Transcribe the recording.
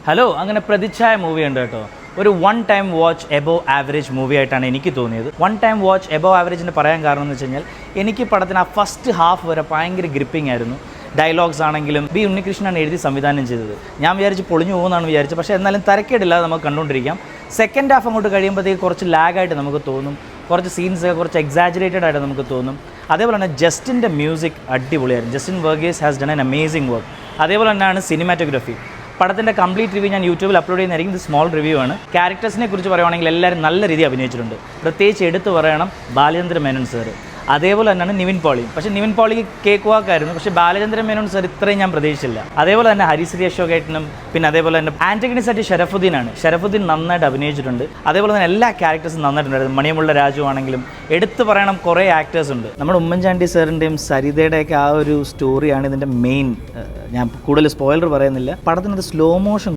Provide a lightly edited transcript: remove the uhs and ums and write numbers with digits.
Hello അങ്ങനെ പ്രതിച്ഛായ movie ഉണ്ട് കേട്ടോ. ഒരു one time watch above average movie ആയിട്ടാണ് എനിക്ക് തോന്നിയത്. വൺ ടൈം വാച്ച് എബോവ് ആവറേജിന് പറയാൻ കാരണം എന്ന് വെച്ച് കഴിഞ്ഞാൽ എനിക്ക് പടത്തിന് ആ ഫസ്റ്റ് ഹാഫ് വരെ ഭയങ്കര ഗ്രിപ്പിംഗ് ആയിരുന്നു. ഡയലോഗ്സ് ആണെങ്കിലും ബി ഉണ്ണികൃഷ്ണനാണ് എഴുതി സംവിധാനം ചെയ്തത്. ഞാൻ വിചാരിച്ച് പൊളിഞ്ഞു പോകുമെന്നാണ് വിചാരിച്ചത്, പക്ഷേ എന്നാലും തരക്കേടില്ലാതെ നമുക്ക് കണ്ടുകൊണ്ടിരിക്കാം. സെക്കൻഡ് ഹാഫ് അങ്ങോട്ട് കഴിയുമ്പോഴത്തേക്ക് കുറച്ച് ലാഗായിട്ട് നമുക്ക് തോന്നും, കുറച്ച് സീൻസൊക്കെ കുറച്ച് എക്സാജറേറ്റഡ് ആയിട്ട് നമുക്ക് തോന്നും. അതേപോലെ തന്നെ ജസ്റ്റിൻ്റെ മ്യൂസിക് അടിപൊളിയായിരുന്നു. Justin Varghese has done an amazing work. അതേപോലെ തന്നെയാണ് സിനിമാറ്റോഗ്രഫി. പടത്തിൻ്റെ കംപ്ലീറ്റ് റിവ്യൂ ഞാൻ യൂട്യൂബിൽ അപ്ലോഡ് ചെയ്യുന്നതായിരിക്കും. ഇത് സ്മോൾ റിവ്യൂ ആണ്. ക്യാരക്ടേഴ്സിനെ കുറിച്ച് പറയുവാണെങ്കിൽ എല്ലാവരും നല്ല രീതിയിൽ അഭിനയിച്ചിട്ടുണ്ട്. പ്രത്യേകിച്ച് എടുത്തു പറയണം ബാലചന്ദ്ര മേനോൻ സാർ. അതേപോലെ തന്നെയാണ് നിവിൻ പോളിയും. പക്ഷേ നിവിൻ പോളിക്ക് കേക്ക് വാക്കായിരുന്നു, പക്ഷേ ബാലചന്ദ്ര മേനോൻ സാർ ഇത്രയും ഞാൻ പ്രതീക്ഷിച്ചില്ല. അതേപോലെ തന്നെ ഹരിശ്രീ അശോകേട്ടനും പിന്നെ അതേപോലെ തന്നെ ആൻറ്റഗണിസായിട്ട് ഷരഫുദ്ദീനാണ്. ഷരഫുദ്ദീൻ നന്നായിട്ട് അഭിനയിച്ചിട്ടുണ്ട്. അതേപോലെ തന്നെ എല്ലാ ക്യാരക്ടേഴ്സും നന്നായിട്ടുണ്ടായിരുന്നു. മണിയമുള്ള രാജു ആണെങ്കിലും എടുത്തു പറയണം കുറേ ആക്ടേഴ്സ് ഉണ്ട്. നമ്മുടെ ഉമ്മൻചാണ്ടി സാറിൻ്റെയും സരിതയുടെയൊക്കെ ആ ഒരു സ്റ്റോറിയാണ് ഇതിൻ്റെ മെയിൻ. ഞാൻ കൂടുതൽ സ്പോയിലർ പറയുന്നില്ല. പടത്തിനകത്ത് സ്ലോ മോഷൻ